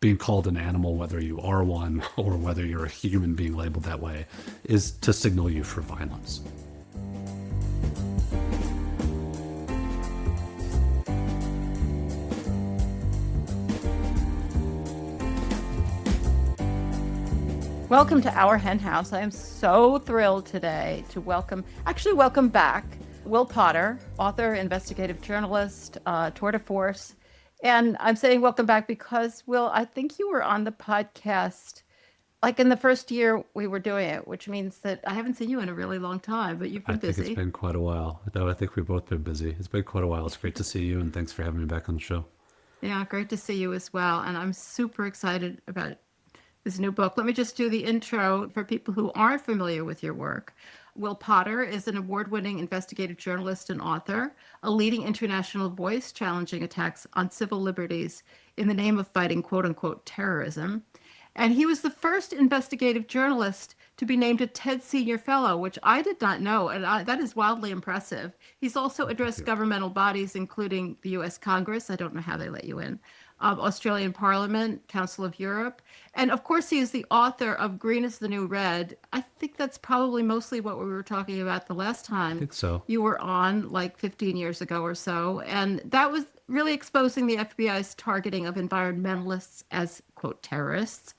being called an animal, whether you are one or whether you're a human being labeled that way, is to signal you for violence. Welcome to Our Hen House. I am so thrilled today to welcome back Will Potter, author, investigative journalist, tour de force. And I'm saying welcome back because, Will, I think you were on the podcast like in the first year we were doing it, which means that I haven't seen you in a really long time, but you've I been think it's busy. been quite a while. Though I think we've both been busy. It's been quite a while. It's great to see you, and thanks for having me back on the show. Yeah, great to see you as well. And I'm super excited about this new book. Let me just do the intro for people who aren't familiar with your work. Will Potter is an award-winning investigative journalist and author, a leading international voice challenging attacks on civil liberties in the name of fighting quote-unquote terrorism. And he was the first investigative journalist to be named a TED Senior Fellow, which I did not know, and that is wildly impressive. He's also Thank addressed you. governmental bodies, including the U.S. Congress. I don't know how they let you in. Australian Parliament, Council of Europe. And of course, he is the author of Green is the New Red. I think that's probably mostly what we were talking about the last I time think so. you were on, like 15 years ago or so. And that was really exposing the FBI's targeting of environmentalists as, quote, terrorists.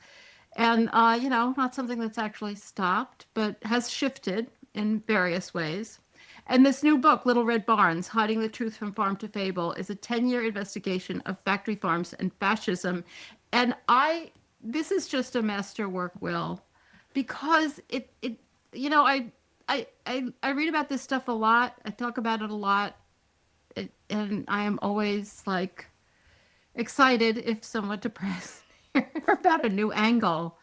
And, not something that's actually stopped, but has shifted in various ways. And this new book, Little Red Barns, Hiding the Truth from Farm to Fable, is a 10-year investigation of factory farms and fascism. And this is just a masterwork, Will, because I read about this stuff a lot. I talk about it a lot. And I am always like excited, if somewhat depressed, about a new angle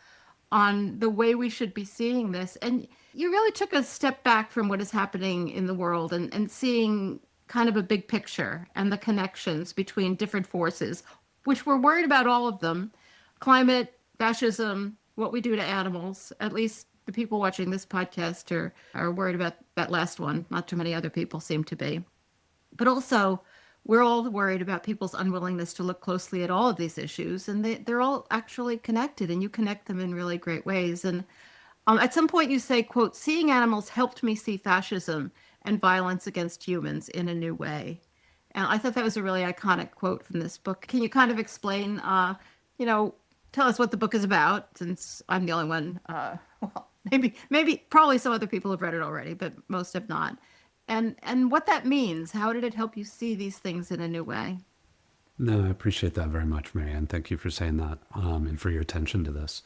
on the way we should be seeing this. And you really took a step back from what is happening in the world and seeing kind of a big picture and the connections between different forces, which we're worried about all of them: climate, fascism, what we do to animals. At least the people watching this podcast are worried about that last one. Not too many other people seem to be. But also, we're all worried about people's unwillingness to look closely at all of these issues, and they're all actually connected, and you connect them in really great ways. And at some point, you say, "quote, seeing animals helped me see fascism and violence against humans in a new way." And I thought that was a really iconic quote from this book. Can you kind of explain, you know, tell us what the book is about, since I'm the only one, well, probably some other people have read it already, but most have not. And what that means. How did it help you see these things in a new way? No, I appreciate that very much, Mariann. Thank you for saying that, and for your attention to this.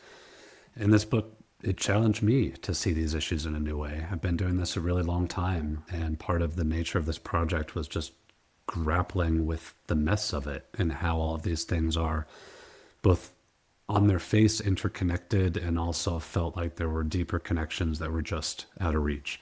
In this book, it challenged me to see these issues in a new way. I've been doing this a really long time, and part of the nature of this project was just grappling with the mess of it and how all of these things are both on their face interconnected, and also felt like there were deeper connections that were just out of reach.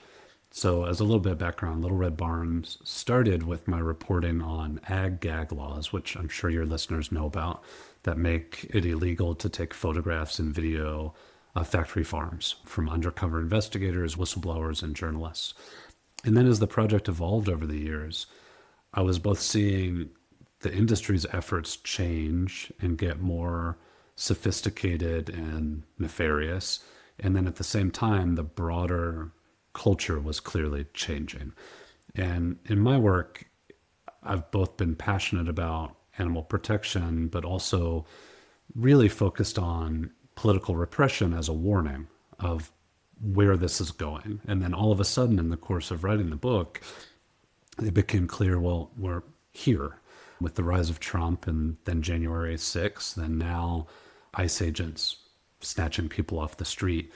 So, as a little bit of background, Little Red Barns started with my reporting on ag gag laws, which I'm sure your listeners know about, that make it illegal to take photographs and video of factory farms from undercover investigators, whistleblowers, and journalists. And then, as the project evolved over the years, I was both seeing the industry's efforts change and get more sophisticated and nefarious. And then at the same time, the broader culture was clearly changing. And in my work, I've both been passionate about animal protection, but also really focused on political repression as a warning of where this is going. And then all of a sudden, in the course of writing the book, it became clear, well, we're here with the rise of Trump, and then January 6th, and now ICE agents snatching people off the street.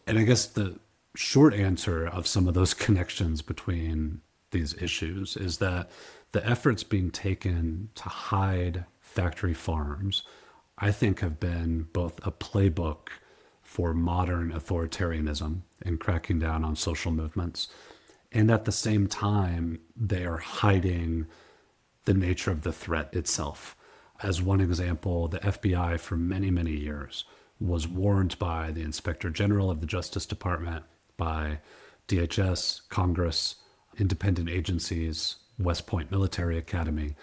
And I guess the short answer of some of those connections between these issues is that the efforts being taken to hide factory farms, I think, have been both a playbook for modern authoritarianism and cracking down on social movements. And at the same time, they are hiding the nature of the threat itself. As one example, the FBI for many, many years was warned by the Inspector General of the Justice Department, by DHS, Congress, independent agencies, West Point Military Academy,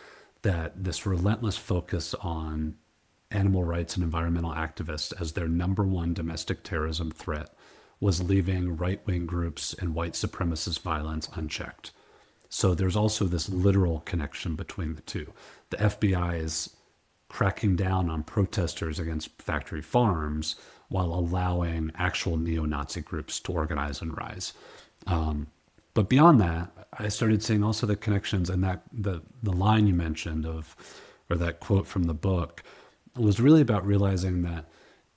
that this relentless focus on animal rights and environmental activists as their number one domestic terrorism threat was leaving right-wing groups and white supremacist violence unchecked. So there's also this literal connection between the two. The FBI is cracking down on protesters against factory farms while allowing actual neo-Nazi groups to organize and rise. But beyond that, I started seeing also the connections, and that the line you mentioned of, or that quote from the book, was really about realizing that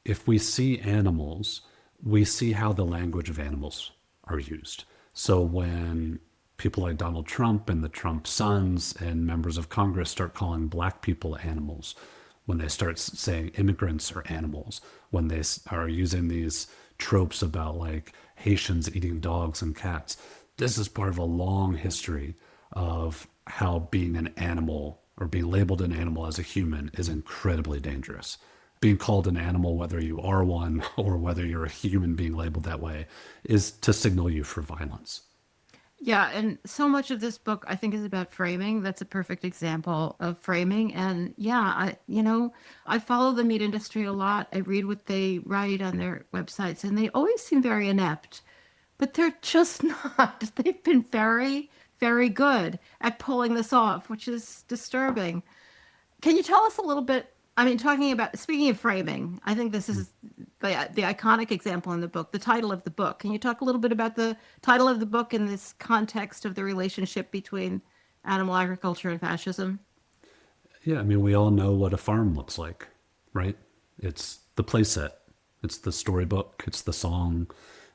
if we see animals, we see how the language of animals are used. So when people like Donald Trump and the Trump sons and members of Congress start calling black people animals, when they start saying immigrants are animals, when they are using these tropes about like Haitians eating dogs and cats, this is part of a long history of how being an animal or being labeled an animal as a human is incredibly dangerous. Being called an animal, whether you are one or whether you're a human being labeled that way, is to signal you for violence. Yeah, and so much of this book I think is about framing. That's a perfect example of framing. And yeah, I follow the meat industry a lot. I read what they write on their websites, and they always seem very inept, but they're just not. They've been very, very good at pulling this off, which is disturbing. Can you tell us a little bit? I mean, speaking of framing, I think this is the iconic example in the book, the title of the book. Can you talk a little bit about the title of the book in this context of the relationship between animal agriculture and fascism? Yeah, I mean, we all know what a farm looks like, right? It's the playset, it's the storybook, it's the song,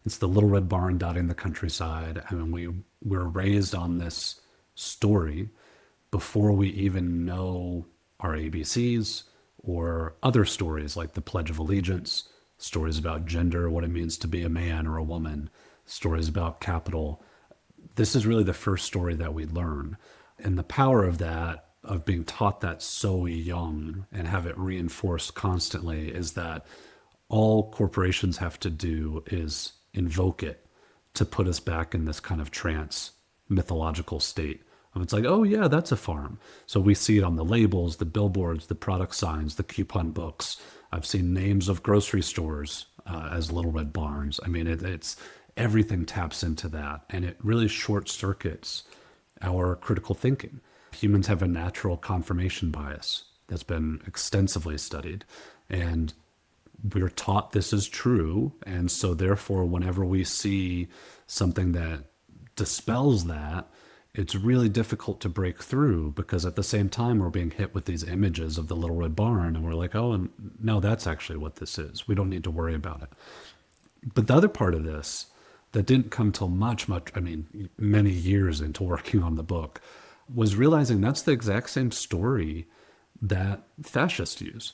it's the little red barn dotting the countryside. I mean, we're raised on this story before we even know our ABCs or other stories like the Pledge of Allegiance, stories about gender, what it means to be a man or a woman, stories about capital. This is really the first story that we learn. And the power of that, of being taught that so young and have it reinforced constantly, is that all corporations have to do is invoke it to put us back in this kind of trance mythological state. It's like, oh yeah, that's a farm. So we see it on the labels, the billboards, the product signs, the coupon books. I've seen names of grocery stores as little red barns. I mean, it's everything taps into that, and it really short circuits our critical thinking. Humans have a natural confirmation bias that's been extensively studied, and we're taught this is true. And so therefore, whenever we see something that dispels that, it's really difficult to break through, because at the same time we're being hit with these images of the little red barn, and we're like, oh, and no, that's actually what this is. We don't need to worry about it. But the other part of this that didn't come till many years into working on the book, was realizing that's the exact same story that fascists use.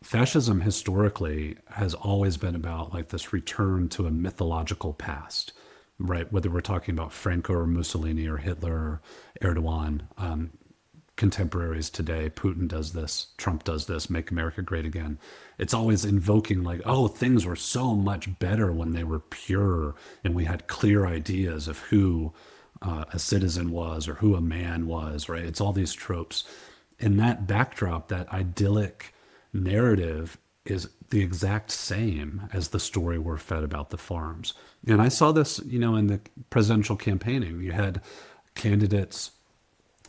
Fascism historically has always been about like this return to a mythological past, right? Whether we're talking about Franco or Mussolini or Hitler or Erdogan, contemporaries today, Putin does this, Trump does this, make America great again. It's always invoking like, oh, things were so much better when they were pure and we had clear ideas of who a citizen was or who a man was, right? It's all these tropes. And that backdrop, that idyllic narrative, is the exact same as the story we're fed about the farms. And I saw this, in the presidential campaigning. You had candidates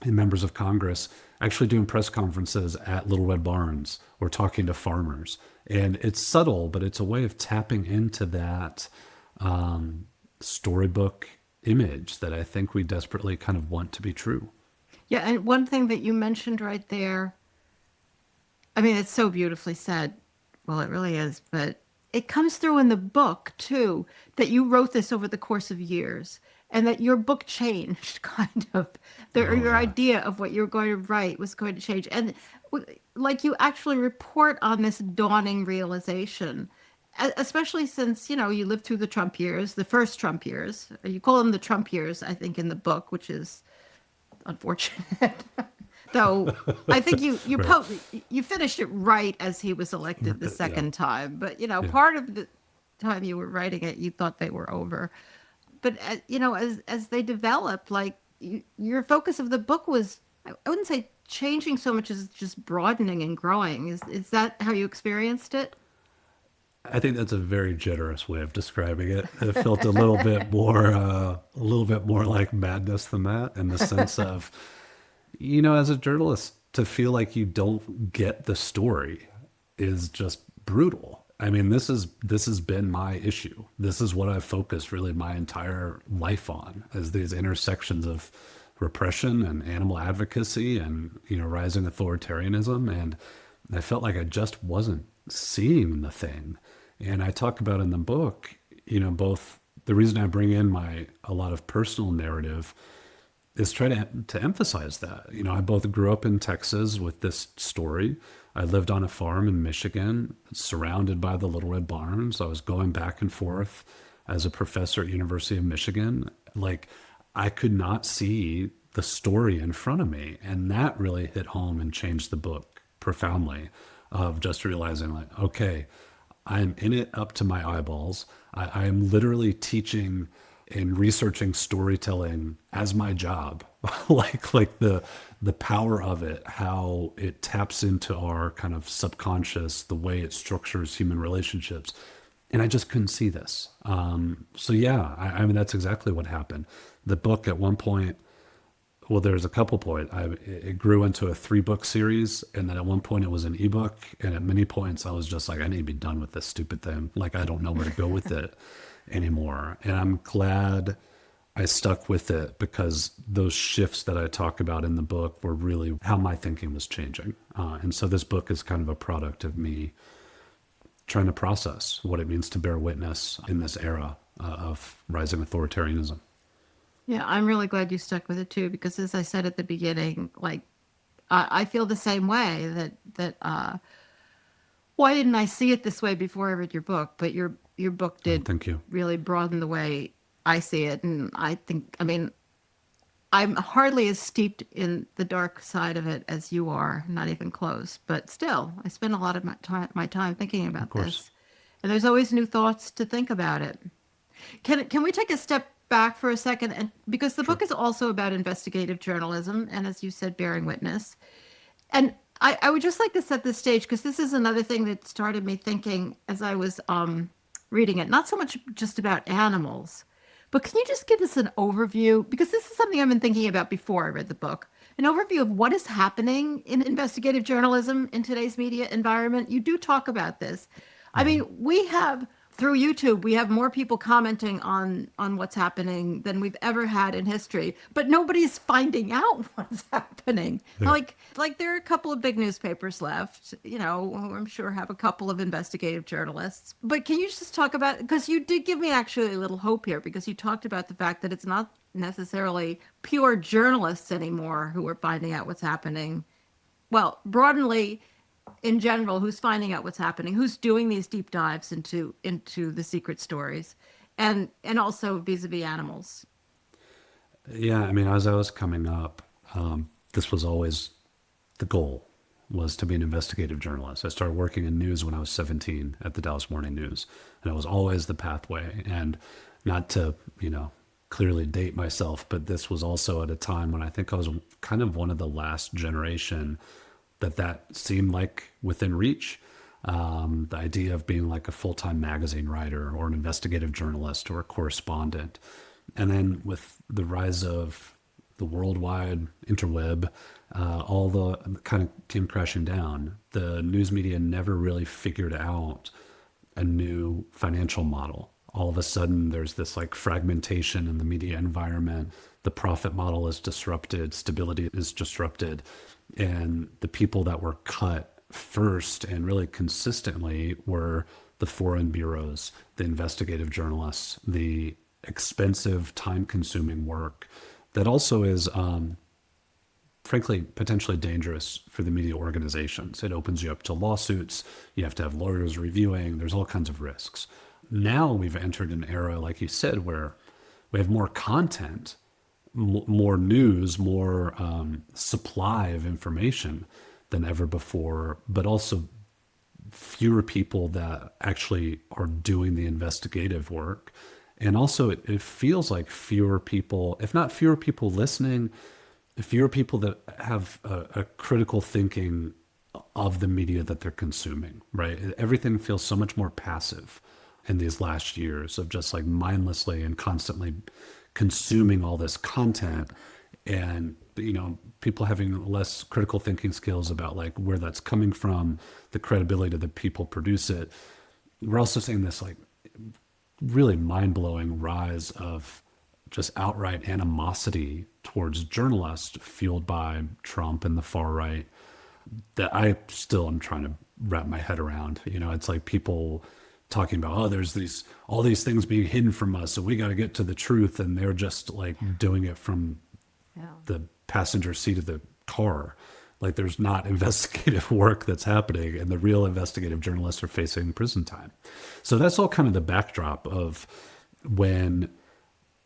and members of Congress actually doing press conferences at Little Red Barns or talking to farmers. And it's subtle, but it's a way of tapping into that storybook image that I think we desperately kind of want to be true. Yeah, and one thing that you mentioned right there, I mean, it's so beautifully said. Well, it really is, but it comes through in the book too, that you wrote this over the course of years, and that your book changed kind of. Your Yeah. idea of what you were going to write was going to change. And like you actually report on this dawning realization, especially since, you lived through the Trump years, the first Trump years. You call them the Trump years, I think, in the book, which is unfortunate. Though I think Right. you finished it right as he was elected the Yeah. second time. But Yeah. part of the time you were writing it, you thought they were over. But as they developed, like your focus of the book was, I wouldn't say changing so much as just broadening and growing. Is that how you experienced it? I think that's a very generous way of describing it. It felt a little bit more like madness than that, in the sense of, as a journalist, to feel like you don't get the story is just brutal. I mean, this has been my issue. This is what I've focused really my entire life on, is these intersections of repression and animal advocacy and rising authoritarianism. And I felt like I just wasn't seeing the thing. And I talk about in the book, both the reason I bring in a lot of personal narrative is try to emphasize that. I both grew up in Texas with this story. I lived on a farm in Michigan, surrounded by the Little Red Barns. I was going back and forth as a professor at University of Michigan. Like, I could not see the story in front of me. And that really hit home and changed the book profoundly, of just realizing, like, okay, I'm in it up to my eyeballs. I am literally teaching and researching storytelling as my job. like the power of it, how it taps into our kind of subconscious, the way it structures human relationships. And I just couldn't see this. So yeah, I mean, that's exactly what happened. The book at one point, well, there's a couple points. It grew into a 3-book series, and then at one point it was an ebook. And at many points, I was just like, I need to be done with this stupid thing. Like, I don't know where to go with it anymore. And I'm glad I stuck with it, because those shifts that I talk about in the book were really how my thinking was changing. And so this book is kind of a product of me trying to process what it means to bear witness in this era of rising authoritarianism. Yeah, I'm really glad you stuck with it too, because as I said at the beginning, like I feel the same way that why didn't I see it this way before I read your book? But your book Oh, did thank you. really broaden the way I see it, and I think, I mean, I'm hardly as steeped in the dark side of it as you are, not even close. But still, I spend a lot of my time thinking Of about course. this, and there's always new thoughts to think about it. Can we take a step back for a second, and because the Sure. book is also about investigative journalism and, as you said, bearing witness. And I would just like to set the stage, because this is another thing that started me thinking as I was reading it. Not so much just about animals, but can you just give us an overview? Because this is something I've been thinking about before I read the book. An overview of what is happening in investigative journalism in today's media environment. You do talk about this. I Mhm. mean, we have through YouTube, we have more people commenting on what's happening than we've ever had in history, but nobody's finding out what's happening. Yeah. Like there are a couple of big newspapers left, who I'm sure have a couple of investigative journalists. But can you just talk about, because you did give me actually a little hope here, because you talked about the fact that it's not necessarily pure journalists anymore who are finding out what's happening. Well, broadly, in general, who's finding out what's happening, who's doing these deep dives into the secret stories, and also vis-a-vis animals. Yeah, I mean, as I was coming up, this was always the goal, was to be an investigative journalist. I started working in news when I was 17 at the Dallas Morning News, and it was always the pathway. And not to, clearly date myself, but this was also at a time when I think I was kind of one of the last generation that seemed like within reach. The idea of being like a full-time magazine writer or an investigative journalist or a correspondent. And then with the rise of the worldwide interweb, all the kind of came crashing down. The news media never really figured out a new financial model. All of a sudden, there's this like fragmentation in the media environment. The profit model is disrupted, stability is disrupted, and the people that were cut first and really consistently were the foreign bureaus, the investigative journalists, the expensive, time consuming work that also is, frankly, potentially dangerous for the media organizations. It opens you up to lawsuits. You have to have lawyers reviewing. There's all kinds of risks. Now we've entered an era, like you said, where we have more content, more news, more supply of information than ever before, but also fewer people that actually are doing the investigative work. And also, it feels like fewer people, if not fewer people listening, fewer people that have a critical thinking of the media that they're consuming, right? Everything feels so much more passive in these last years of just like mindlessly and constantly consuming all this content, and people having less critical thinking skills about like where that's coming from, the credibility of the people produce it. We're also seeing this like really mind-blowing rise of just outright animosity towards journalists fueled by Trump and the far right that I still am trying to wrap my head around. It's like people talking about, oh, there's all these things being hidden from us, so we got to get to the truth, and they're just like doing it from Yeah. the passenger seat of the car. Like there's not investigative work that's happening, and the real investigative journalists are facing prison time. So that's all kind of the backdrop of when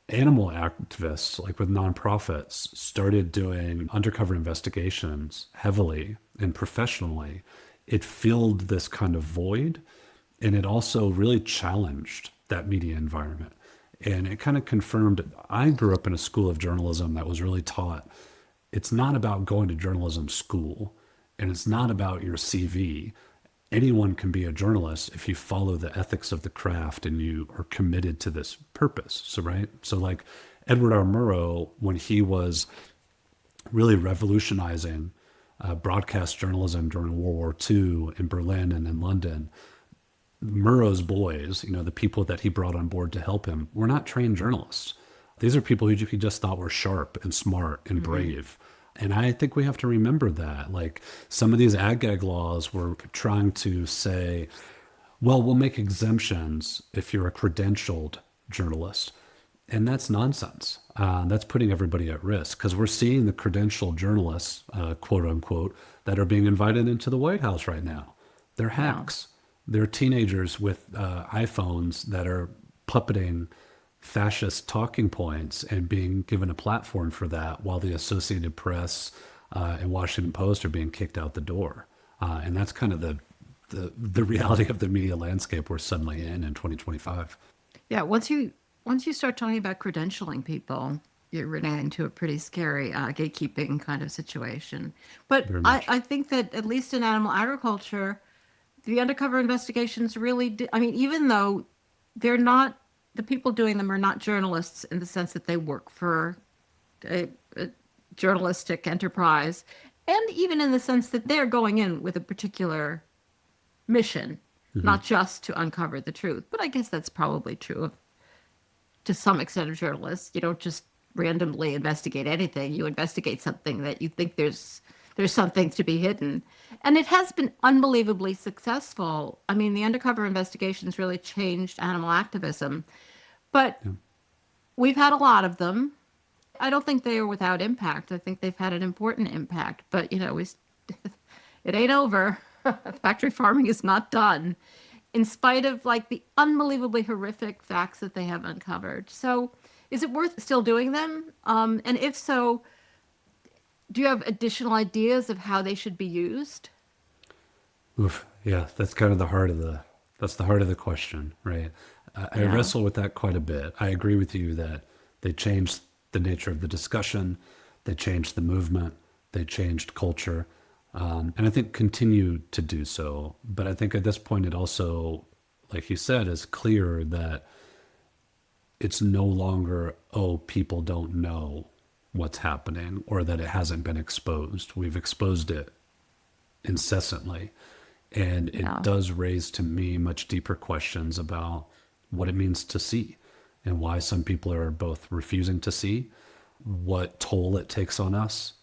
animal activists, like with nonprofits, started doing undercover investigations heavily and professionally. It filled this kind of void, and it also really challenged that media environment. And it kind of confirmed, I grew up in a school of journalism that was really taught it's not about going to journalism school, and it's not about your CV. Anyone can be a journalist if you follow the ethics of the craft and you are committed to this purpose. So, right? So, like Edward R. Murrow, when he was really revolutionizing broadcast journalism during World War II in Berlin and in London, Murrow's boys, the people that he brought on board to help him, were not trained journalists. These are people who he just thought were sharp and smart and brave. And I think we have to remember that. Like some of these ag-gag laws were trying to say, well, we'll make exemptions if you're a credentialed journalist. And that's nonsense. That's putting everybody at risk, because we're seeing the credentialed journalists, quote unquote, that are being invited into the White House right now. They're hacks. They're teenagers with iPhones that are puppeting fascist talking points and being given a platform for that, while the Associated Press and Washington Post are being kicked out the door. And that's kind of the reality of the media landscape we're suddenly in 2025. Yeah, once you start talking about credentialing people, you're running into a pretty scary gatekeeping kind of situation. But Very much. I think that at least in animal agriculture, the undercover investigations really did. I mean, even though they're not, the people doing them are not journalists in the sense that they work for a journalistic enterprise, and even in the sense that they're going in with a particular mission, not just to uncover the truth. But I guess that's probably true to some extent of journalists. You don't just randomly investigate anything. You investigate something that you think there's something to be hidden. And it has been unbelievably successful. I mean, the undercover investigations really changed animal activism. But we've had a lot of them. I don't think they are without impact. I think they've had an important impact. But, it ain't over. Factory farming is not done, in spite of like the unbelievably horrific facts that they have uncovered. So is it worth still doing them? And if so, do you have additional ideas of how they should be used? Oof. Yeah, that's kind of the heart of the question, right? I Yeah. wrestle with that quite a bit. I agree with you that they changed the nature of the discussion, they changed the movement, they changed culture, and I think continue to do so. But I think at this point, it also, like you said, is clear that it's no longer, oh, people don't know what's happening, or that it hasn't been exposed. We've exposed it incessantly. And it Yeah. does raise to me much deeper questions about what it means to see, and why some people are both refusing to see, what toll it takes on us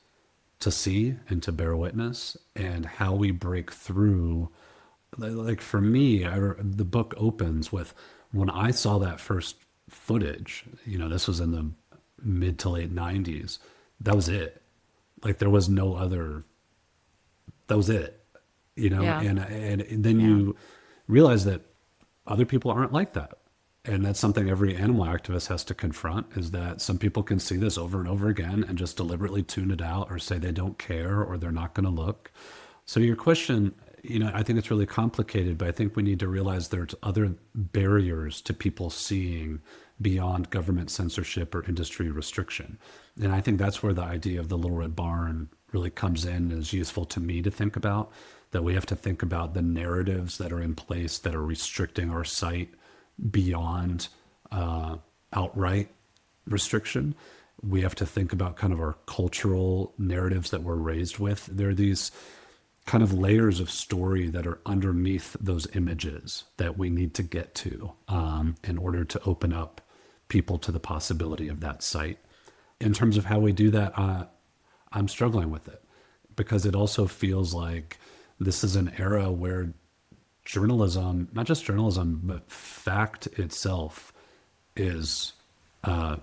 to see and to bear witness, and how we break through. Like for me, the book opens with when I saw that first footage, this was in the mid to late 90s. That was it. Like there was no other, that was it, Yeah. and then Yeah. you realize that other people aren't like that. And that's something every animal activist has to confront, is that some people can see this over and over again and just deliberately tune it out, or say they don't care, or they're not going to look. So your question, I think it's really complicated, but I think we need to realize there's other barriers to people seeing beyond government censorship or industry restriction. And I think that's where the idea of the Little Red Barn really comes in and is useful to me to think about, that we have to think about the narratives that are in place that are restricting our sight beyond outright restriction. We have to think about kind of our cultural narratives that we're raised with. There are these kind of layers of story that are underneath those images that we need to get to in order to open up people to the possibility of that sight. In terms of how we do that, I'm struggling with it because it also feels like this is an era where journalism, not just journalism, but fact itself is kind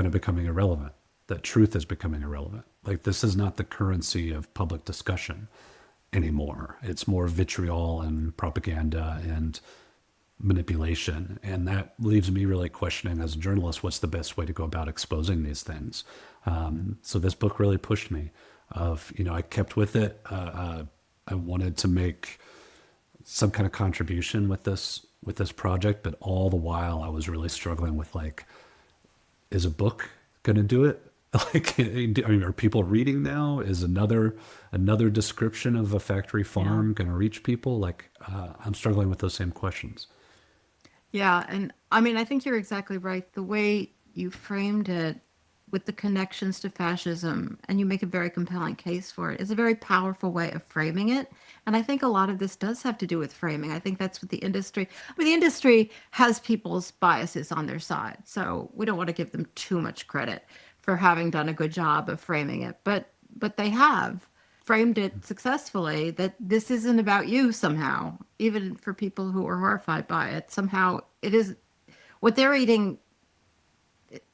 of becoming irrelevant, that truth is becoming irrelevant. Like, this is not the currency of public discussion anymore. It's more vitriol and propaganda and manipulation. And that leaves me really questioning, as a journalist, what's the best way to go about exposing these things? So this book really pushed me I kept with it. I wanted to make some kind of contribution with this project, but all the while I was really struggling with, like, is a book going to do it? Like, are people reading now? Is another description of a factory farm going to reach people? Like, I'm struggling with those same questions. Yeah, and I mean, I think you're exactly right. The way you framed it with the connections to fascism, and you make a very compelling case for it, is a very powerful way of framing it. And I think a lot of this does have to do with framing. I think that's what the industry, the industry has people's biases on their side. So we don't want to give them too much credit for having done a good job of framing it. But they have framed it successfully, that this isn't about you somehow, even for people who are horrified by it. Somehow it is what they're eating,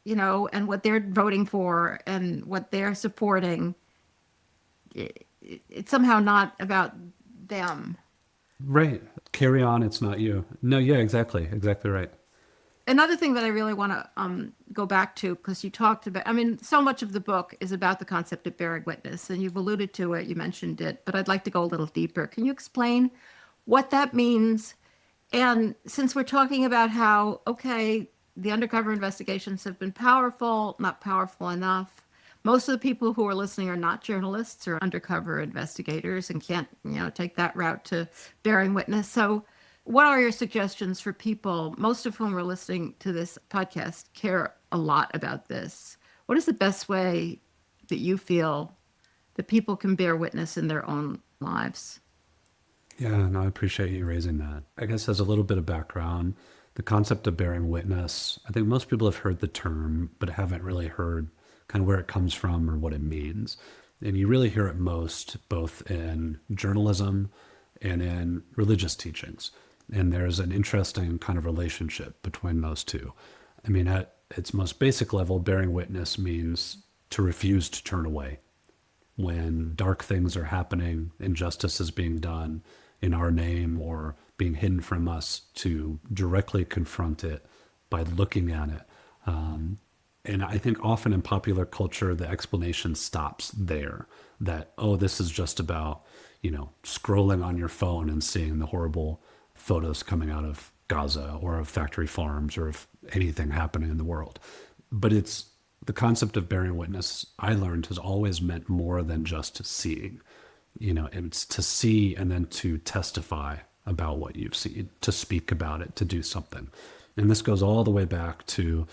and what they're voting for and what they're supporting. It's somehow not about them. Right. Carry on. It's not you. No, yeah, exactly. Exactly right. Another thing that I really want to go back to, because you talked about, I mean, so much of the book is about the concept of bearing witness, and you've alluded to it, you mentioned it, but I'd like to go a little deeper. Can you explain what that means? And since we're talking about how, okay, the undercover investigations have been powerful, not powerful enough. Most of the people who are listening are not journalists or undercover investigators and can't, take that route to bearing witness. So what are your suggestions for people, most of whom are listening to this podcast, care a lot about this? What is the best way that you feel that people can bear witness in their own lives? Yeah, no, I appreciate you raising that. I guess as a little bit of background, the concept of bearing witness, I think most people have heard the term, but haven't really heard kind of where it comes from or what it means. And you really hear it most both in journalism and in religious teachings. And there's an interesting kind of relationship between those two. I mean, at its most basic level, bearing witness means to refuse to turn away. When dark things are happening, injustice is being done in our name or being hidden from us, to directly confront it by looking at it. And I think often in popular culture, the explanation stops there, that, oh, this is just about, scrolling on your phone and seeing the horrible photos coming out of Gaza or of factory farms or of anything happening in the world. But it's the concept of bearing witness, I learned, has always meant more than just seeing. It's to see and then to testify about what you've seen, to speak about it, to do something. And this goes all the way back to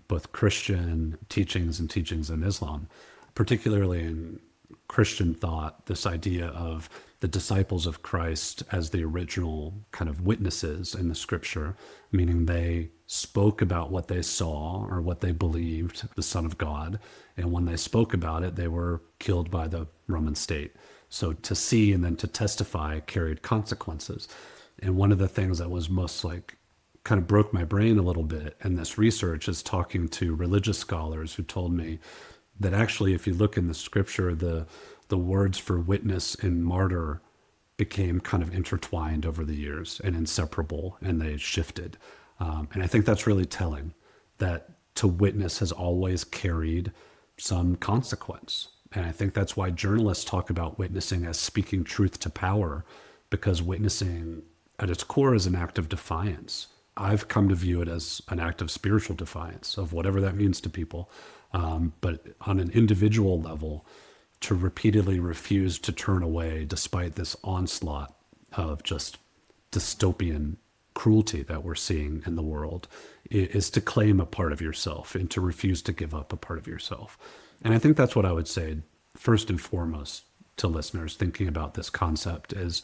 both Christian teachings and teachings in Islam, particularly in Christian thought, this idea of the disciples of Christ as the original kind of witnesses in the scripture, meaning they spoke about what they saw or what they believed, the Son of God. And when they spoke about it, they were killed by the Roman state. So to see and then to testify carried consequences. And one of the things that was most kind of broke my brain a little bit in this research is talking to religious scholars who told me that actually, if you look in the scripture, the words for witness and martyr became kind of intertwined over the years and inseparable, and they shifted. And I think that's really telling, that to witness has always carried some consequence. And I think that's why journalists talk about witnessing as speaking truth to power, because witnessing at its core is an act of defiance. I've come to view it as an act of spiritual defiance of whatever that means to people. But on an individual level, to repeatedly refuse to turn away despite this onslaught of just dystopian cruelty that we're seeing in the world is to claim a part of yourself and to refuse to give up a part of yourself. And I think that's what I would say first and foremost to listeners thinking about this concept is,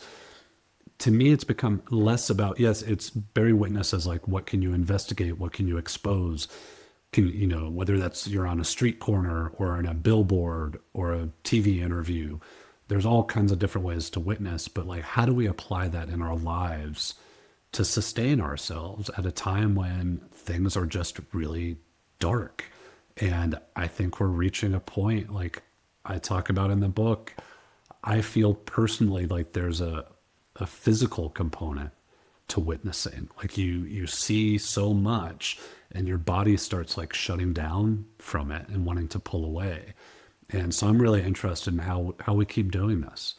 to me, it's become less about, yes, it's bearing witness as like, what can you investigate? What can you expose? Whether that's you're on a street corner or in a billboard or a TV interview, there's all kinds of different ways to witness, but like, how do we apply that in our lives to sustain ourselves at a time when things are just really dark? And I think we're reaching a point, like I talk about in the book, I feel personally like there's a physical component to witnessing. Like you see so much and your body starts like shutting down from it and wanting to pull away. And so I'm really interested in how we keep doing this,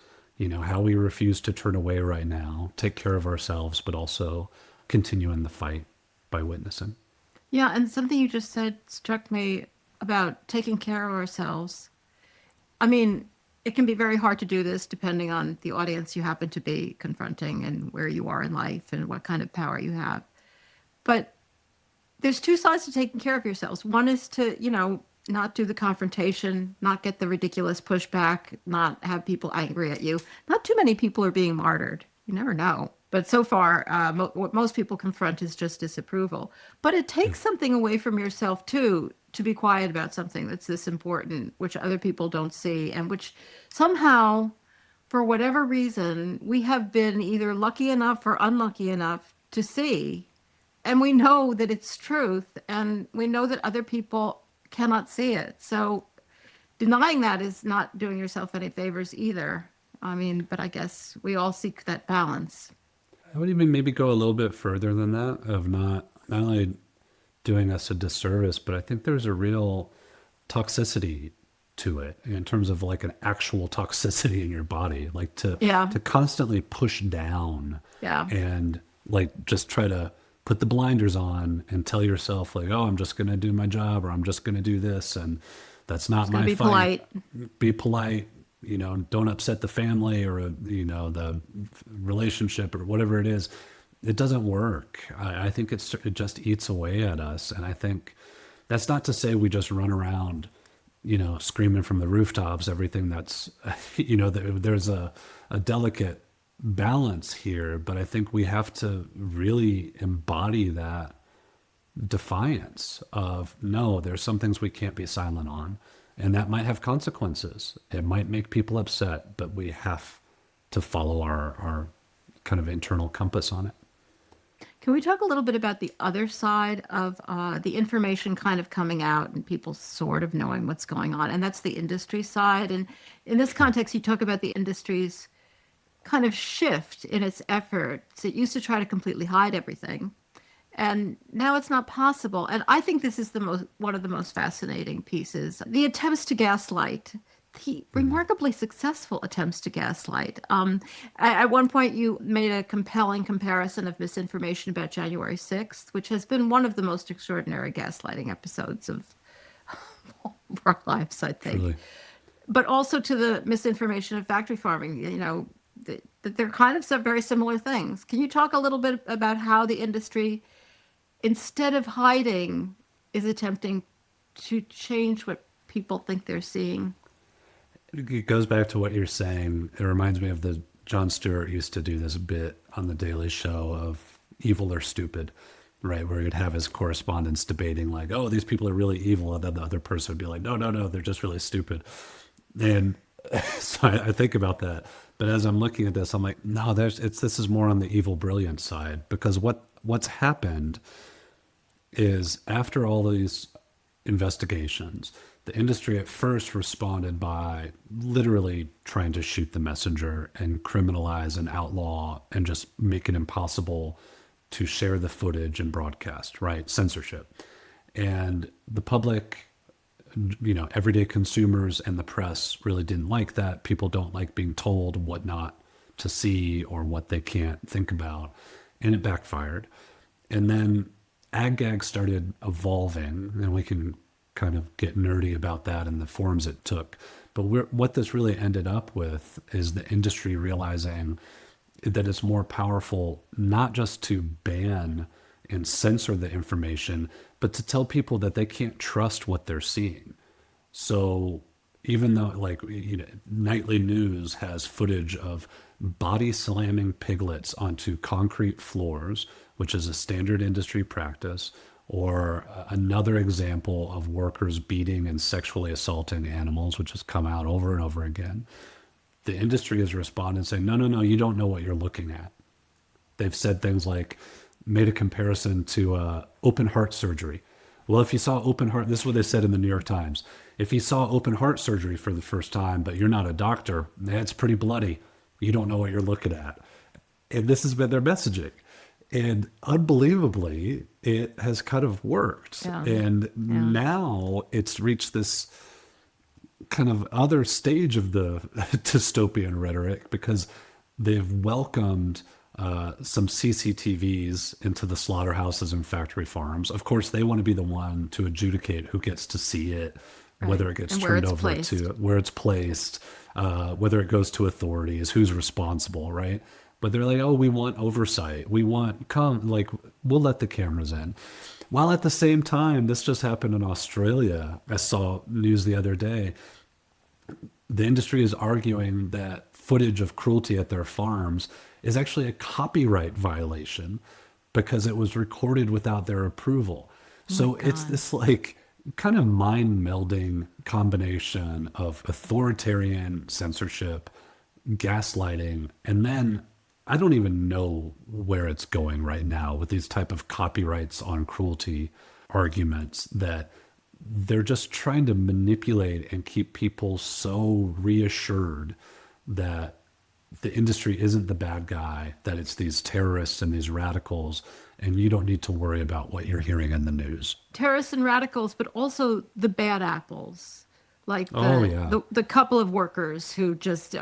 how we refuse to turn away right now, take care of ourselves, but also continue in the fight by witnessing. Yeah, and something you just said struck me about taking care of ourselves. I mean, it can be very hard to do this depending on the audience you happen to be confronting and where you are in life and what kind of power you have. But there's two sides to taking care of yourselves. One is to, not do the confrontation, not get the ridiculous pushback, not have people angry at you. Not too many people are being martyred. You never know. But so far, what most people confront is just disapproval. But it takes something away from yourself, too, to be quiet about something that's this important, which other people don't see, and which somehow, for whatever reason, we have been either lucky enough or unlucky enough to see. And we know that it's truth, and we know that other people cannot see it. So denying that is not doing yourself any favors either. I mean, but I guess we all seek that balance. I would even maybe go a little bit further than that, of not only doing us a disservice, but I think there's a real toxicity to it in terms of like an actual toxicity in your body, like to constantly push down and like just try to put the blinders on and tell yourself like, oh, I'm just going to do my job, or I'm just going to do this, and that's not my be fight. Polite. Be polite. Don't upset the family or, the relationship or whatever it is. It doesn't work. I think it just eats away at us. And I think that's not to say we just run around, screaming from the rooftops, everything that's, there's a delicate balance here, but I think we have to really embody that defiance of, no, there's some things we can't be silent on. And that might have consequences. It might make people upset, but we have to follow our kind of internal compass on it. Can we talk a little bit about the other side of the information kind of coming out and people sort of knowing what's going on? And that's the industry side. And in this context, you talk about the industry's kind of shift in its efforts. It used to try to completely hide everything. And now it's not possible. And I think this is one of the most fascinating pieces. The attempts to gaslight, the remarkably successful attempts to gaslight. At one point, you made a compelling comparison of misinformation about January 6th, which has been one of the most extraordinary gaslighting episodes of our lives, I think. Truly. But also to the misinformation of factory farming, that they're kind of some very similar things. Can you talk a little bit about how the industry, instead of hiding, is attempting to change what people think they're seeing? It goes back to what you're saying. It reminds me of Jon Stewart used to do this bit on The Daily Show of evil or stupid, right? Where he'd have his correspondents debating like, oh, these people are really evil. And then the other person would be like, no, they're just really stupid. And so I think about that. But as I'm looking at this, I'm like, no, this is more on the evil brilliance side, because what's happened is after all these investigations, the industry at first responded by literally trying to shoot the messenger and criminalize and outlaw and just make it impossible to share the footage and broadcast, right? Censorship. And the public everyday consumers and the press really didn't like that. People don't like being told what not to see or what they can't think about. And it backfired. And then ag-gag started evolving, and we can kind of get nerdy about that and the forms it took. But what this really ended up with is the industry realizing that it's more powerful not just to ban and censor the information, but to tell people that they can't trust what they're seeing. So even though, like, nightly news has footage of body slamming piglets onto concrete floors, which is a standard industry practice, or another example of workers beating and sexually assaulting animals, which has come out over and over again, the industry has responded saying, no, no, no, you don't know what you're looking at. They've said things like, made a comparison to open heart surgery. Well, if you saw open heart, this is what they said in the New York Times. If you saw open heart surgery for the first time, but you're not a doctor, it's pretty bloody. You don't know what you're looking at. And this has been their messaging. And unbelievably, it has kind of worked. Yeah. And Yeah. now it's reached this kind of other stage of the dystopian rhetoric because they've welcomed some CCTVs into the slaughterhouses and factory farms. Of course, they want to be the one to adjudicate who gets to see it, whether it gets And where turned it's over placed. to where it's placed, whether it goes to authorities, who's responsible, right? But they're like, oh, we want oversight. We want, we'll let the cameras in. While at the same time, this just happened in Australia. I saw news the other day. The industry is arguing that footage of cruelty at their farms is actually a copyright violation because it was recorded without their approval. So it's God. this like kind of mind melding combination of authoritarian censorship, gaslighting, and then I don't even know where it's going right now with these type of copyrights on cruelty arguments that they're just trying to manipulate and keep people so reassured that the industry isn't the bad guy, that it's these terrorists and these radicals, and you don't need to worry about what you're hearing in the news. Terrorists and radicals, but also the bad apples, like Oh, yeah. the couple of workers who just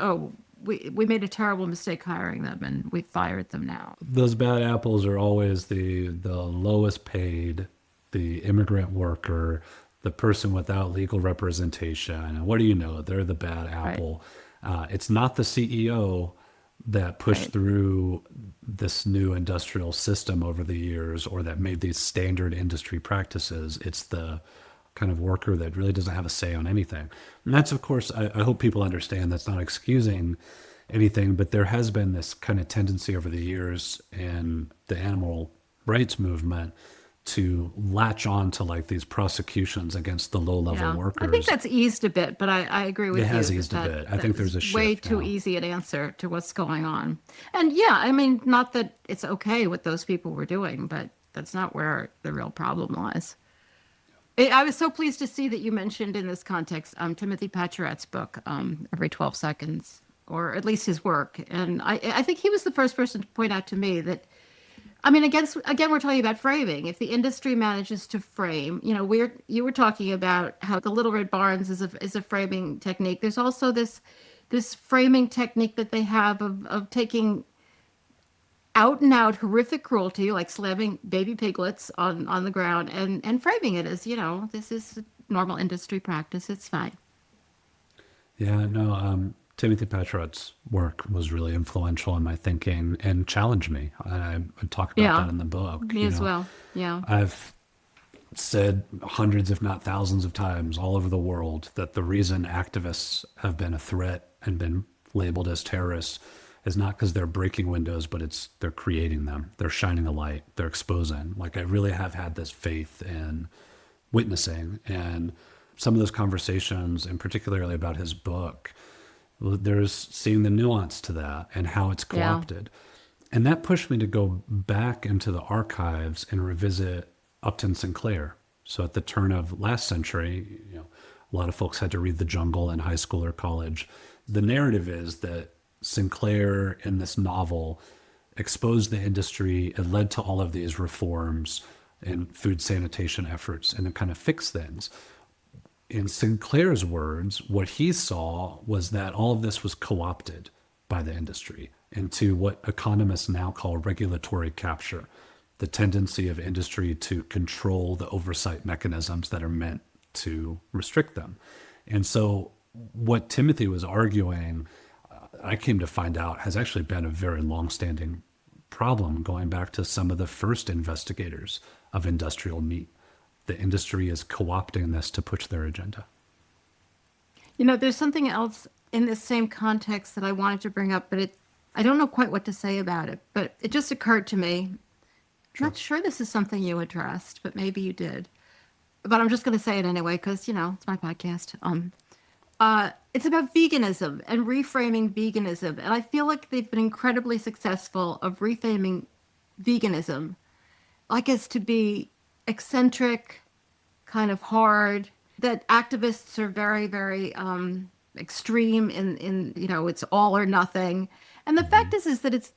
we made a terrible mistake hiring them and we fired them now. Those bad apples are always the lowest paid, the immigrant worker, the person without legal representation. And what do you know? They're the bad apple. It's not the CEO that pushed through this new industrial system over the years or that made these standard industry practices. It's the kind of worker that really doesn't have a say on anything. And that's, of course, I hope people understand that's not excusing anything, but there has been this kind of tendency over the years in the animal rights movement to latch on to like these prosecutions against the low-level workers. I think that's eased a bit, but I agree with you. It has eased a bit. I think there's a shift way too now. easy an answer to what's going on. And yeah, I mean, not that it's okay what those people were doing, but that's not where the real problem lies. I was so pleased to see that you mentioned in this context Timothy Pacheret's book, Every 12 Seconds, or at least his work. And I think he was the first person to point out to me that, I mean, again, we're talking about framing. If the industry manages to frame, you were talking about how the Little Red Barns is a framing technique. There's also this framing technique that they have of taking out and out horrific cruelty, like slamming baby piglets on the ground and framing it as, this is normal industry practice. It's fine. Yeah, no, Timothy Pacheret's work was really influential in my thinking and challenged me. I talk about that in the book. Me as well. Yeah. I've said hundreds, if not thousands of times all over the world that the reason activists have been a threat and been labeled as terrorists is not because they're breaking windows, but they're creating them. They're shining a light. They're exposing. Like, I really have had this faith in witnessing, and some of those conversations, and particularly about his book, there's seeing the nuance to that and how it's co-opted. And that pushed me to go back into the archives and revisit Upton Sinclair. So at the turn of last century, a lot of folks had to read The Jungle in high school or college. The narrative is that Sinclair in this novel exposed the industry. It led to all of these reforms and food sanitation efforts and to kind of fix things. in Sinclair's words, what he saw was that all of this was co-opted by the industry into what economists now call regulatory capture, the tendency of industry to control the oversight mechanisms that are meant to restrict them. And so what Timothy was arguing, I came to find out, has actually been a very long-standing problem going back to some of the first investigators of industrial meat. The industry is co-opting this to push their agenda. There's something else in this same context that I wanted to bring up, but I don't know quite what to say about it, but it just occurred to me. I'm not sure this is something you addressed, but maybe you did. But I'm just going to say it anyway because, it's my podcast. It's about veganism and reframing veganism. And I feel like they've been incredibly successful of reframing veganism like as to be eccentric, kind of hard, that activists are very, very extreme in it's all or nothing. And the fact is that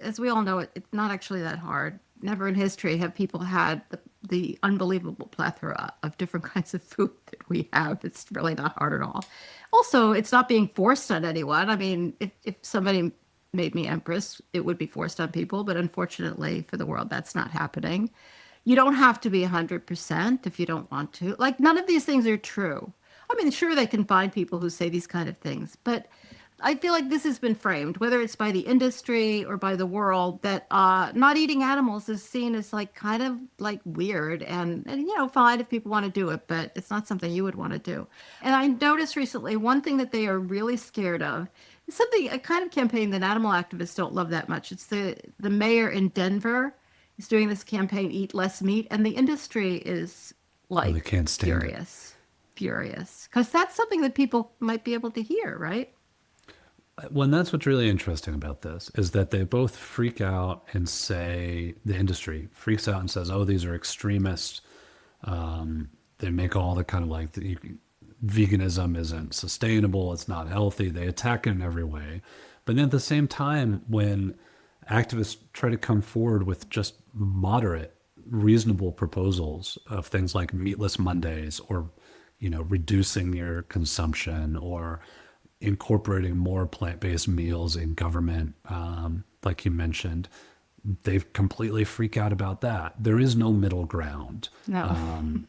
as we all know, it's not actually that hard. Never in history have people had the unbelievable plethora of different kinds of food that we have. It's really not hard at all. Also, it's not being forced on anyone. I mean, if somebody made me empress, it would be forced on people. But unfortunately for the world, that's not happening. You don't have to be 100% if you don't want to. Like, none of these things are true. I mean, sure, they can find people who say these kind of things, but I feel like this has been framed, whether it's by the industry or by the world, that not eating animals is seen as like kind of like weird and fine if people want to do it, but it's not something you would want to do. And I noticed recently one thing that they are really scared of is a kind of campaign that animal activists don't love that much. It's the mayor in Denver is doing this campaign, Eat Less Meat, and the industry is like they can't stand furious, because that's something that people might be able to hear, right? Well, and that's what's really interesting about this is that they both freak out and say, the industry freaks out and says, oh, these are extremists. They make all the kind of like veganism isn't sustainable. It's not healthy. They attack it in every way. But then at the same time, when activists try to come forward with just moderate, reasonable proposals of things like meatless Mondays or, reducing your consumption or incorporating more plant-based meals in government, like you mentioned, they completely freak out about that. There is no middle ground. No.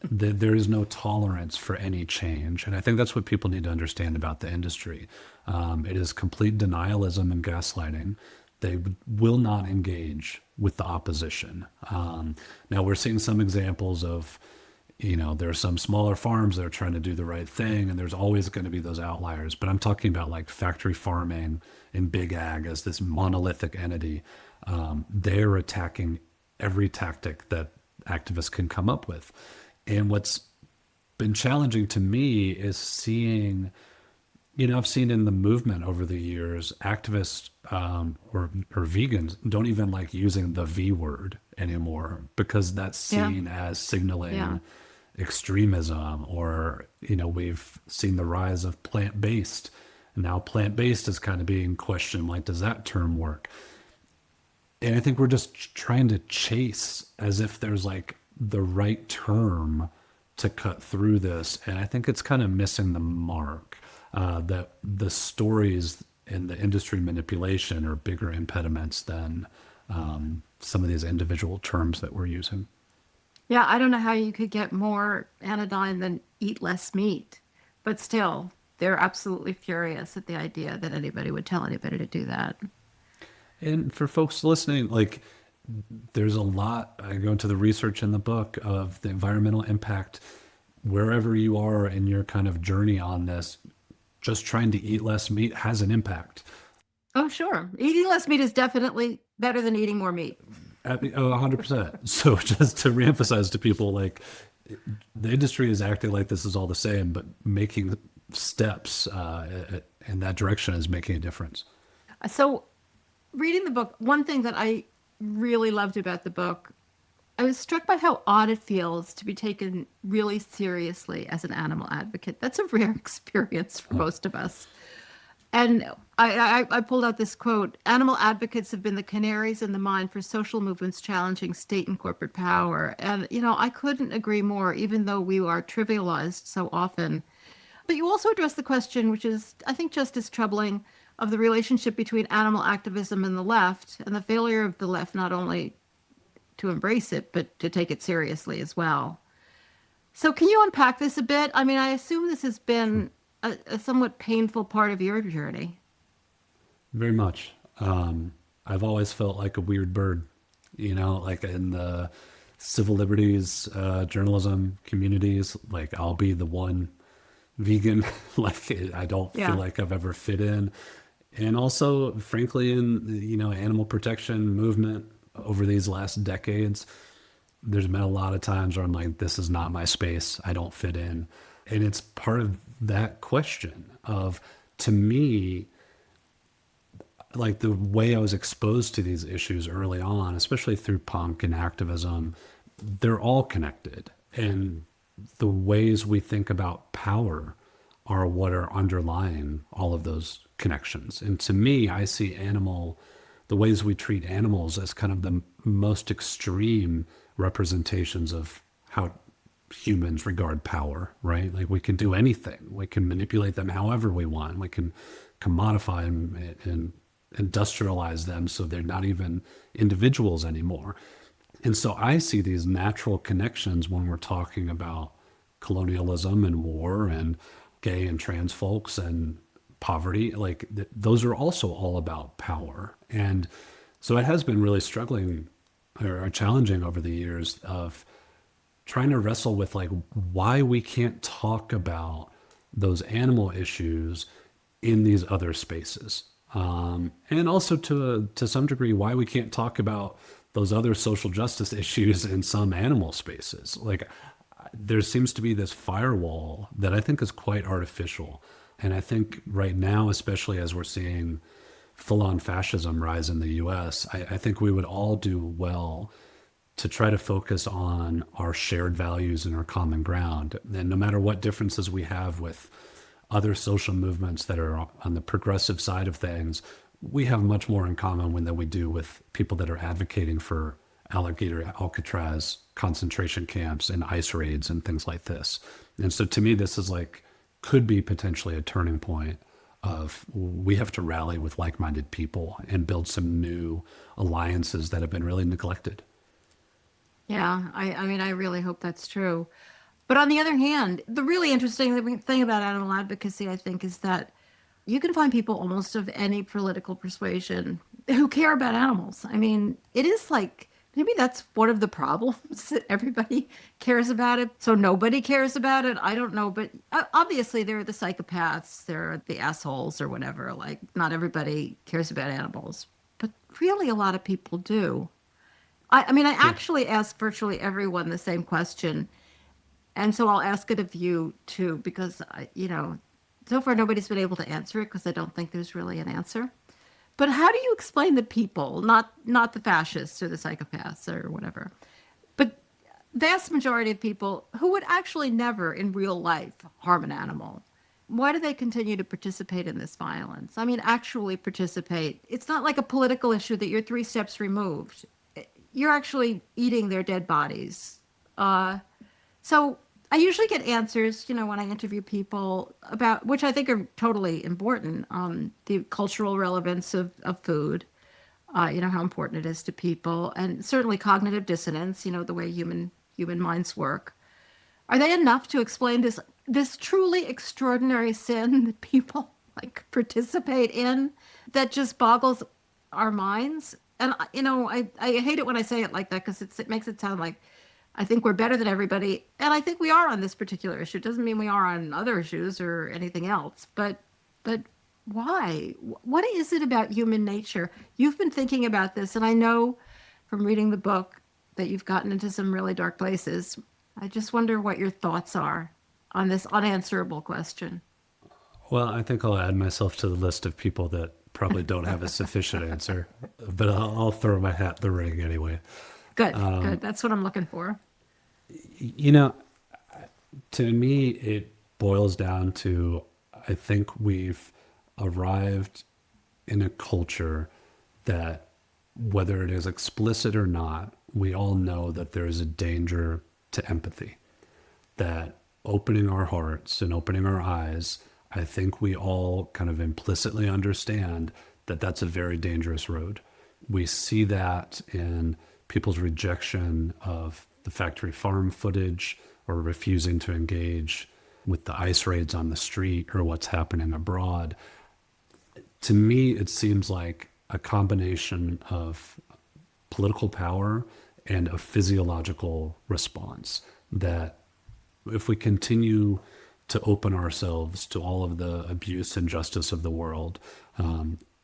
There is no tolerance for any change. And I think that's what people need to understand about the industry. It is complete denialism and gaslighting. They will not engage with the opposition. Now we're seeing some examples of, there are some smaller farms that are trying to do the right thing, and there's always going to be those outliers. But I'm talking about like factory farming and big ag as this monolithic entity. They're attacking every tactic that activists can come up with. And what's been challenging to me is seeing, I've seen in the movement over the years, activists or vegans don't even like using the V word anymore because that's seen as signaling extremism, or we've seen the rise of plant-based, and now plant-based is kind of being questioned, like, does that term work? And I think we're just trying to chase as if there's like the right term to cut through this, and I think it's kind of missing the mark. That the stories and the industry manipulation are bigger impediments than some of these individual terms that we're using. Yeah, I don't know how you could get more anodyne than eat less meat, but still, they're absolutely furious at the idea that anybody would tell anybody to do that. And for folks listening, like, there's a lot, I go into the research in the book of the environmental impact wherever you are in your kind of journey on this. Just trying to eat less meat has an impact. Oh, sure. Eating less meat is definitely better than eating more meat. 100%. So just to reemphasize to people, like, the industry is acting like this is all the same, but making steps in that direction is making a difference. So reading the book, one thing that I really loved about the book, I was struck by how odd it feels to be taken really seriously as an animal advocate. That's a rare experience for most of us. And I pulled out this quote: animal advocates have been the canaries in the mine for social movements challenging state and corporate power. And, I couldn't agree more, even though we are trivialized so often. But you also address the question, which is, I think, just as troubling, of the relationship between animal activism and the left, and the failure of the left not only to embrace it, but to take it seriously as well. So, can you unpack this a bit? I mean, I assume this has Sure. been a somewhat painful part of your journey. Very much. I've always felt like a weird bird, like in the civil liberties, journalism communities. Like I'll be the one vegan, like I don't feel Yeah. like I've ever fit in. And also, frankly, in animal protection movement over these last decades, there's been a lot of times where I'm like, this is not my space. I don't fit in. And it's part of that question of, to me, like the way I was exposed to these issues early on, especially through punk and activism, they're all connected. And the ways we think about power are what are underlying all of those connections. And to me, I see the ways we treat animals as kind of the most extreme representations of how humans regard power, right? Like we can do anything. We can manipulate them however we want. We can commodify them and industrialize them so they're not even individuals anymore. And so I see these natural connections when we're talking about colonialism and war and gay and trans folks and poverty. Like those are also all about power. And so it has been really struggling or challenging over the years of trying to wrestle with like why we can't talk about those animal issues in these other spaces, and also to some degree why we can't talk about those other social justice issues in some animal spaces. Like there seems to be this firewall that I think is quite artificial, and I think right now, especially as we're seeing full-on fascism rise in the U.S., I think we would all do well to try to focus on our shared values and our common ground. And no matter what differences we have with other social movements that are on the progressive side of things, we have much more in common than we do with people that are advocating for alligator Alcatraz concentration camps and ice raids and things like this. And so to me, this is like, could be potentially a turning point of we have to rally with like-minded people and build some new alliances that have been really neglected. Yeah, I mean, I really hope that's true. But on the other hand, the really interesting thing about animal advocacy, I think, is that you can find people almost of any political persuasion who care about animals. I mean, it is like maybe that's one of the problems that everybody cares about it. So nobody cares about it. I don't know. But obviously, there are the psychopaths, there are the assholes or whatever. Like, not everybody cares about animals. But really, a lot of people do. I mean, I Yeah. actually ask virtually everyone the same question. And so I'll ask it of you too, because so far nobody's been able to answer it because I don't think there's really an answer. But how do you explain the people, not the fascists or the psychopaths or whatever, but vast majority of people who would actually never in real life harm an animal? Why do they continue to participate in this violence? I mean, actually participate. It's not like a political issue that you're 3 steps removed. You're actually eating their dead bodies. Uh, so I usually get answers, when I interview people about, which I think are totally important, the cultural relevance of food, how important it is to people, and certainly cognitive dissonance, the way human minds work. Are they enough to explain this truly extraordinary sin that people like participate in that just boggles our minds? And I hate it when I say it like that because it makes it sound like I think we're better than everybody, and I think we are on this particular issue. It doesn't mean we are on other issues or anything else, but why? What is it about human nature? You've been thinking about this, and I know from reading the book that you've gotten into some really dark places. I just wonder what your thoughts are on this unanswerable question. Well, I think I'll add myself to the list of people that probably don't have a sufficient answer, but I'll throw my hat in the ring anyway. Good, good. That's what I'm looking for. You know, to me, it boils down to I think we've arrived in a culture that, whether it is explicit or not, we all know that there is a danger to empathy, that opening our hearts and opening our eyes, I think we all kind of implicitly understand that that's a very dangerous road. We see that in people's rejection of the factory farm footage, or refusing to engage with the ICE raids on the street or what's happening abroad. To me, it seems like a combination of political power and a physiological response, that if we continue to open ourselves to all of the abuse and justice of the world,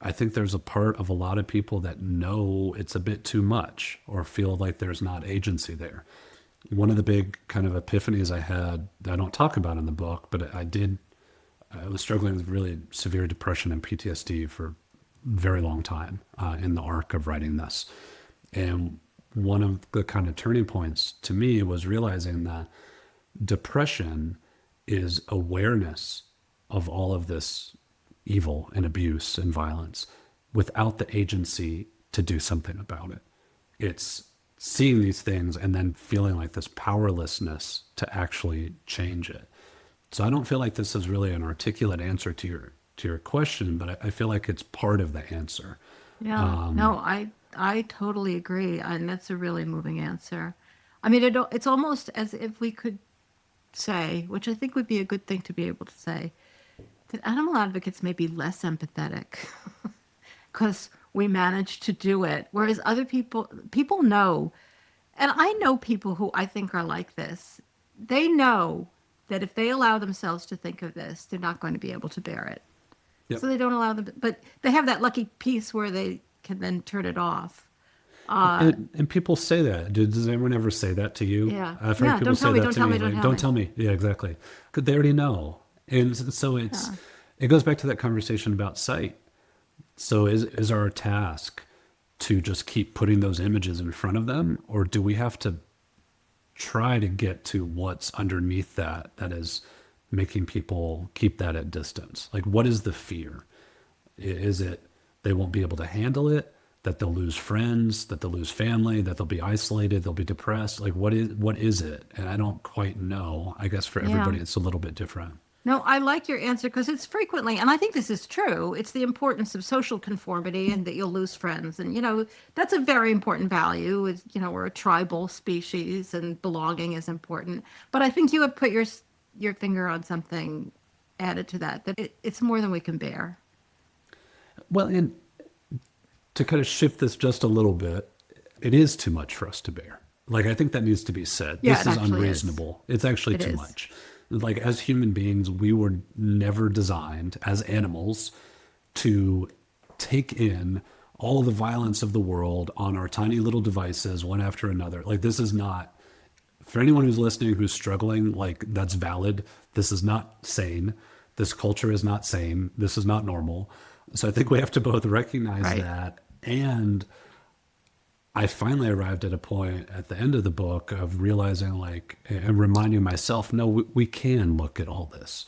I think there's a part of a lot of people that know it's a bit too much or feel like there's not agency there. One of the big kind of epiphanies I had that I don't talk about in the book, but I was struggling with really severe depression and PTSD for a very long time in the arc of writing this. And one of the kind of turning points to me was realizing that depression is awareness of all of this evil and abuse and violence without the agency to do something about it. It's seeing these things and then feeling like this powerlessness to actually change it. So I don't feel like this is really an articulate answer to your question, but I feel like it's part of the answer. Yeah. No, I totally agree, and that's a really moving answer. I mean, it's almost as if we could say, which I think would be a good thing to be able to say, that animal advocates may be less empathetic because we managed to do it, whereas other people know, and I know people who I think are like this. They know that if they allow themselves to think of this, they're not going to be able to bear it. Yep. So they don't allow them, but they have that lucky piece where they can then turn it off. And people say that. Does anyone ever say that to you? Yeah. I've heard Yeah, people don't say tell me, that don't to tell me. me, don't Like, tell don't me. tell me. Yeah, exactly. Because they already know. And so it goes back to that conversation about sight. So is our task to just keep putting those images in front of them, or do we have to try to get to what's underneath that is making people keep that at distance? Like, what is the fear? Is it they won't be able to handle it, that they'll lose friends, that they'll lose family, that they'll be isolated, they'll be depressed? Like, what is it? And I don't quite know. I guess for Yeah. everybody it's a little bit different. No, I like your answer because it's frequently, and I think this is true, it's the importance of social conformity and that you'll lose friends. And, that's a very important value. Is we're a tribal species and belonging is important. But I think you have put your finger on something added to that it's more than we can bear. Well, and to kind of shift this just a little bit, it is too much for us to bear. Like, I think that needs to be said. Yeah, This it is actually unreasonable. It's actually It too is. much. Like, as human beings, we were never designed as animals to take in all the violence of the world on our tiny little devices, one after another. Like, this is not, for anyone who's listening who's struggling, like, that's valid. This is not sane. This culture is not sane. This is not normal. So I think we have to both recognize Right. that. And I finally arrived at a point at the end of the book of realizing, like, and reminding myself, no, we can look at all this.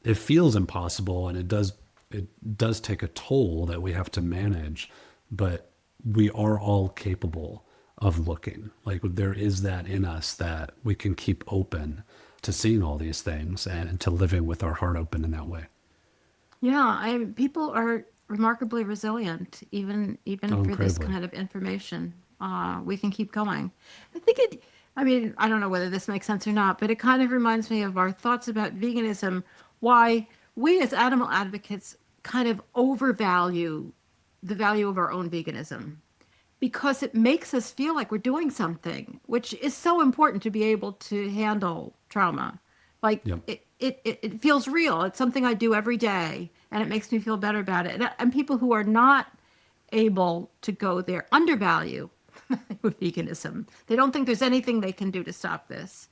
It feels impossible, and it does take a toll that we have to manage, but we are all capable of looking. Like, there is that in us that we can keep open to seeing all these things and to living with our heart open in that way. Yeah, people are remarkably resilient, even Oh, for this incredibly. kind of information. We can keep going. I think it. I mean, I don't know whether this makes sense or not, but it kind of reminds me of our thoughts about veganism. Why we as animal advocates kind of overvalue the value of our own veganism because it makes us feel like we're doing something, which is so important to be able to handle trauma. Like Yep. it feels real. It's something I do every day, and it makes me feel better about it. And people who are not able to go there undervalue with veganism. They don't think there's anything they can do to stop this.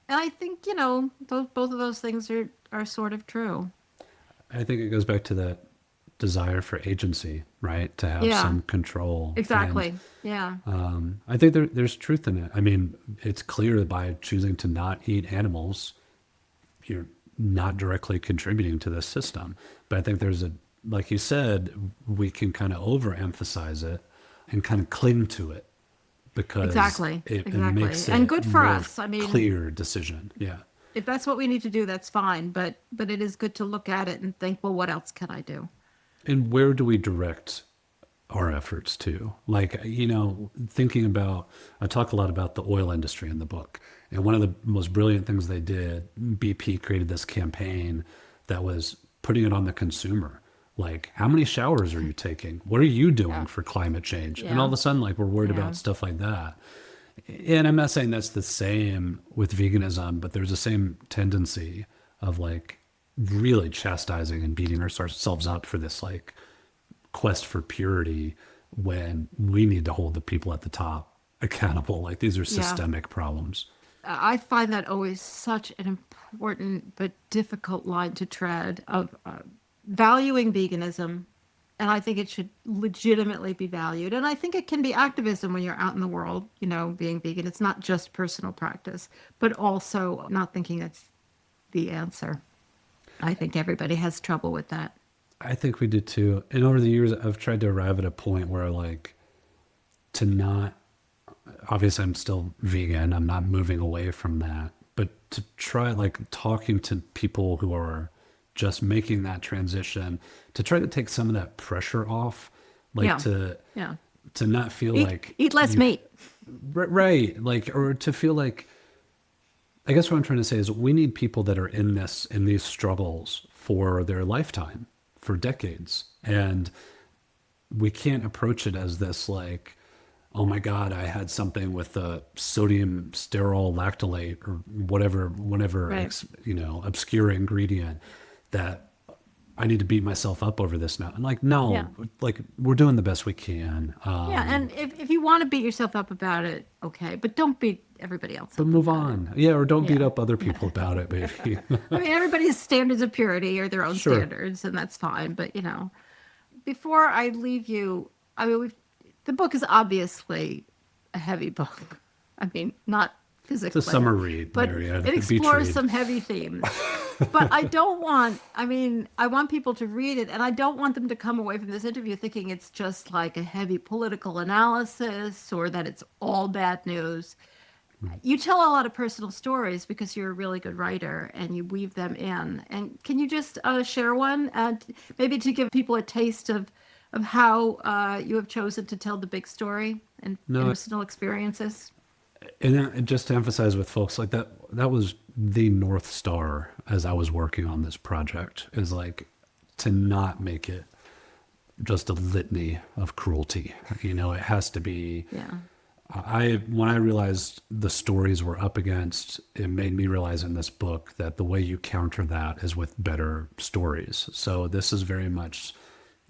And I think, both of those things are sort of true. I think it goes back to that desire for agency, right? To have Yeah. some control. Exactly. Yeah. I think there's truth in it. I mean, it's clear that by choosing to not eat animals, you're not directly contributing to this system. But I think there's like you said, we can kind of overemphasize it and kind of cling to it because Exactly. it Exactly. makes And it good for more us. I mean, clear decision. Yeah. if that's what we need to do, that's fine. But it is good to look at it and think, well, what else can I do? And where do we direct our efforts to? Like, thinking about, I talk a lot about the oil industry in the book. And one of the most brilliant things they did, BP created this campaign that was putting it on the consumer. Like, how many showers are you taking? What are you doing Yeah. for climate change? And all Yeah. of a sudden, like, we're worried Yeah. about stuff like that. And I'm not saying that's the same with veganism, but there's the same tendency of like really chastising and beating ourselves up for this like quest for purity when we need to hold the people at the top accountable. Like these are Yeah. systemic problems. I find that always such an important but difficult line to tread of valuing veganism. And I think it should legitimately be valued. And I think it can be activism when you're out in the world, being vegan. It's not just personal practice, but also not thinking that's the answer. I think everybody has trouble with that. I think we did too. And over the years, I've tried to arrive at a point where like to not, obviously I'm still vegan. I'm not moving away from that, but to try like talking to people who are just making that transition to try to take some of that pressure off, like Yeah. to Yeah. not feel Eat, like eat less you meat. right, like or to feel like I guess what I'm trying to say is we need people that are in these struggles for their lifetime, for decades. And we can't approach it as this like, oh my God, I had something with a sodium sterol lactylate or whatever, Right. obscure ingredient that I need to beat myself up over this now. And like, Yeah. no, like we're doing the best we can. Yeah. And if you want to beat yourself up about it, okay. But don't beat everybody else But up move about it. on. Yeah. Or don't beat Yeah. up other people about it, maybe. I mean, everybody's standards of purity are their own Sure. standards, and that's fine. But, before I leave you, I mean, the book is obviously a heavy book. I mean, not It's a physically, summer read, but Marianne, it a beach explores read. some heavy themes. But I want people to read it, and I don't want them to come away from this interview thinking it's just like a heavy political analysis or that it's all bad news. You tell a lot of personal stories because you're a really good writer and you weave them in. And can you just share one, maybe to give people a taste of how you have chosen to tell the big story and No, personal experiences? and just to emphasize with folks like that was the North Star as I was working on this project is like to not make it just a litany of cruelty. It has to be. Yeah. When I realized the stories were up against, it made me realize in this book that the way you counter that is with better stories. So this is very much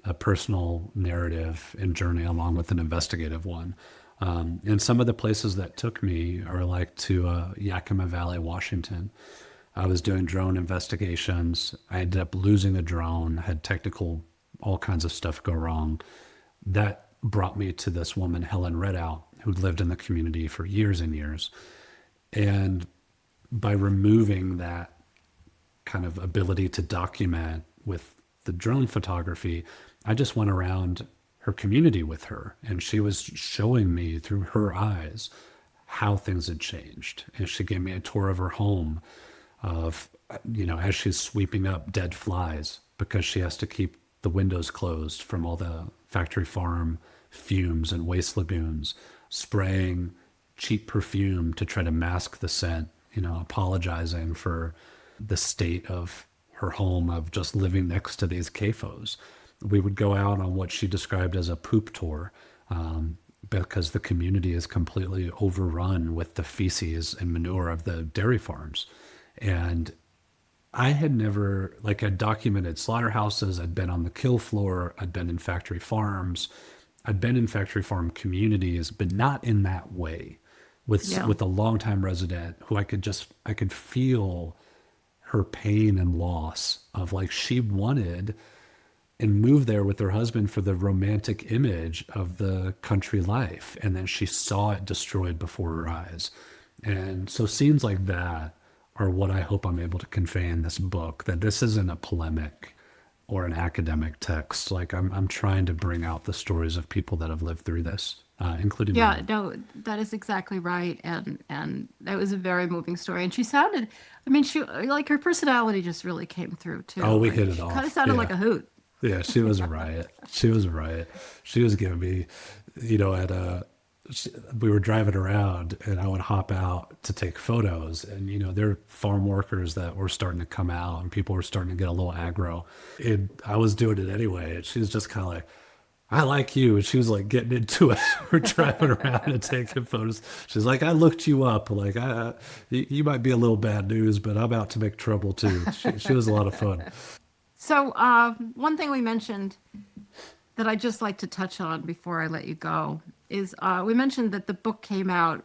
a personal narrative and journey along with an investigative one. And some of the places that took me are like to Yakima Valley, Washington. I was doing drone investigations. I ended up losing the drone, had all kinds of stuff go wrong. That brought me to this woman, Helen Redout, who lived in the community for years and years. And by removing that kind of ability to document with the drone photography, I just went around her community with her, and she was showing me through her eyes how things had changed. And she gave me a tour of her home of, as she's sweeping up dead flies because she has to keep the windows closed from all the factory farm fumes and waste lagoons, spraying cheap perfume to try to mask the scent, apologizing for the state of her home of just living next to these CAFOs. We would go out on what she described as a poop tour because the community is completely overrun with the feces and manure of the dairy farms. And I had never, like, I'd documented slaughterhouses, I'd been on the kill floor, I'd been in factory farms, I'd been in factory farm communities, but not in that way. Yeah. With a longtime resident who I could feel her pain and loss of like she wanted and moved there with her husband for the romantic image of the country life. And then she saw it destroyed before her eyes. And so scenes like that are what I hope I'm able to convey in this book, that this isn't a polemic. or an academic text. Like I'm trying to bring out the stories of people that have lived through this, including my Yeah, own. no, that is exactly right, and that was a very moving story. And she sounded, I mean, she like her personality just really came through Oh, too. we Like hit it she kind of off. sounded like Yeah. a hoot. Yeah, she was a riot. She was a riot. She was giving me, at we were driving around and I would hop out to take photos. And, there are farm workers that were starting to come out and people were starting to get a little aggro. And I was doing it anyway. And she was just kind of like, I like you. And she was like getting into it. We're driving around and taking photos. She's like, I looked you up. Like, you might be a little bad news, but I'm out to make trouble too. She was a lot of fun. So, one thing we mentioned that I'd just like to touch on before I let you go is we mentioned that the book came out,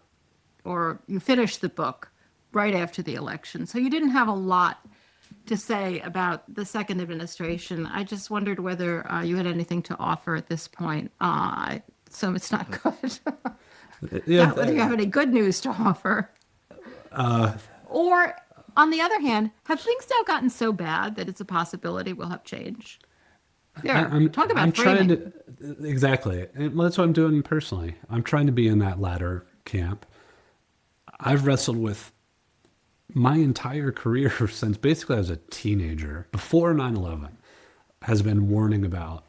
or you finished the book right after the election. So you didn't have a lot to say about the second administration. I just wondered whether you had anything to offer at this point. So it's not good. Yeah. Not whether you have any good news to offer. Or, on the other hand, have things now gotten so bad that it's a possibility we'll have change? I, There, I'm talk I'm about trying framing. to exactly. And that's what I'm doing personally. I'm trying to be in that latter camp. I've wrestled with my entire career since basically I was a teenager, before 9/11, has been warning about,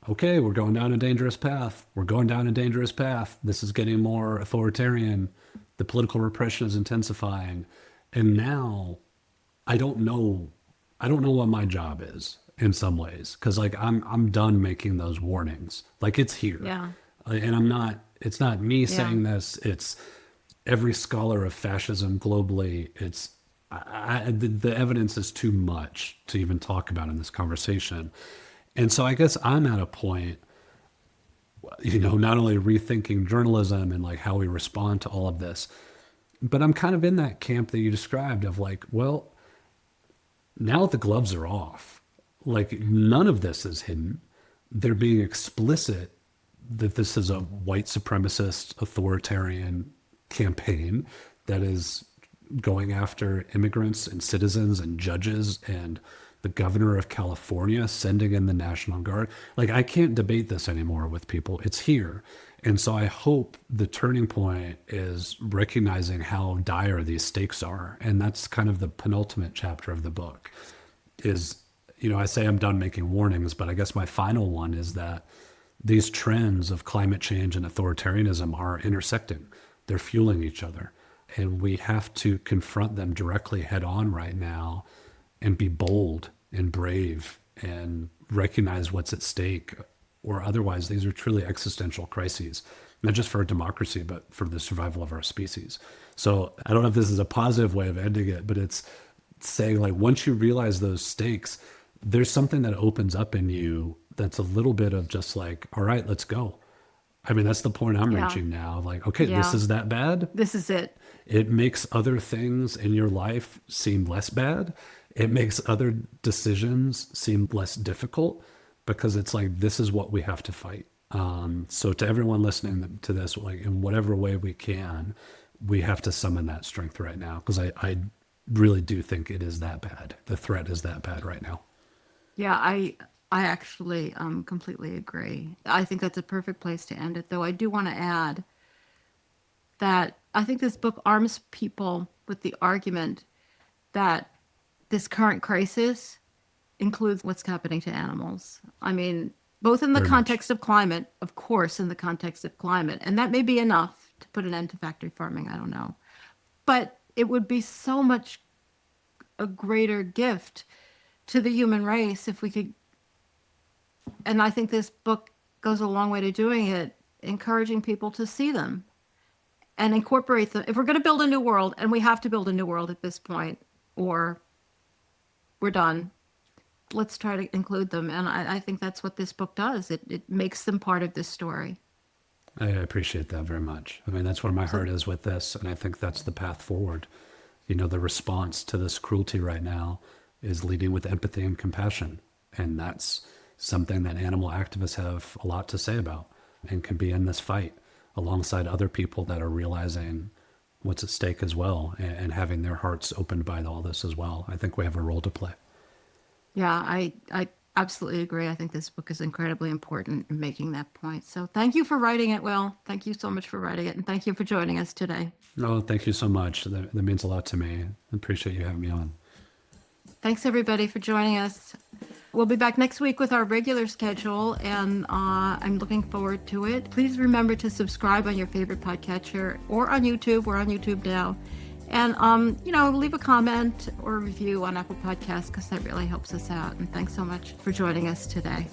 okay, we're going down a dangerous path. We're going down a dangerous path. This is getting more authoritarian. The political repression is intensifying. And now I don't know I don't know what my job is in some ways, cuz like I'm done making those warnings. Like it's here. Yeah, And I'm not it's not me yeah. saying this, it's every scholar of fascism globally. It's the evidence is too much to even talk about in this conversation. And so I guess I'm at a point, not only rethinking journalism and like how we respond to all of this, but I'm kind of in that camp that you described of like, well, now the gloves are off. Like none of this is hidden. They're being explicit that this is a white supremacist authoritarian campaign that is going after immigrants and citizens and judges and the governor of California sending in the National Guard. Like I can't debate this anymore with people. It's here. And so I hope the turning point is recognizing how dire these stakes are. And that's kind of the penultimate chapter of the book is, I say I'm done making warnings, but I guess my final one is that these trends of climate change and authoritarianism are intersecting. They're fueling each other. And we have to confront them directly head on right now and be bold and brave and recognize what's at stake. Or otherwise, these are truly existential crises, not just for our democracy, but for the survival of our species. So I don't know if this is a positive way of ending it, but it's saying like once you realize those stakes, there's something that opens up in you that's a little bit of just like, all right, let's go. I mean, that's the point I'm Yeah, reaching now. Like, okay, this yeah. is that bad. This is it. It makes other things in your life seem less bad. It makes other decisions seem less difficult because it's like, this is what we have to fight. So to everyone listening to this, like in whatever way we can, we have to summon that strength right now. Because I really do think it is that bad. The threat is that bad right now. Yeah, I actually completely agree. I think that's a perfect place to end it, though I do want to add that I think this book arms people with the argument that this current crisis includes what's happening to animals. I mean, both in the Very much. context of climate, of course, in the context of climate, and that may be enough to put an end to factory farming. I don't know. But it would be so much a greater gift to the human race if we could, and I think this book goes a long way to doing it, encouraging people to see them and incorporate them. If we're going to build a new world, and we have to build a new world at this point, or we're done, let's try to include them. And I think that's what this book does. It makes them part of this story. I appreciate that very much. I mean, that's where my So heart is with this. And I think that's the path forward. The response to this cruelty right now is leading with empathy and compassion. And that's something that animal activists have a lot to say about and can be in this fight alongside other people that are realizing what's at stake as well and having their hearts opened by all this as well. I think we have a role to play. yeah, I absolutely agree. I think this book is incredibly important in making that point. So thank you for writing it, Will. Thank you so much for writing it. And thank you for joining us today. Oh, thank you so much. That means a lot to me. I appreciate you having me on. Thanks, everybody, for joining us. We'll be back next week with our regular schedule, and I'm looking forward to it. Please remember to subscribe on your favorite podcatcher or on YouTube. We're on YouTube now. And, leave a comment or review on Apple Podcasts because that really helps us out. And thanks so much for joining us today.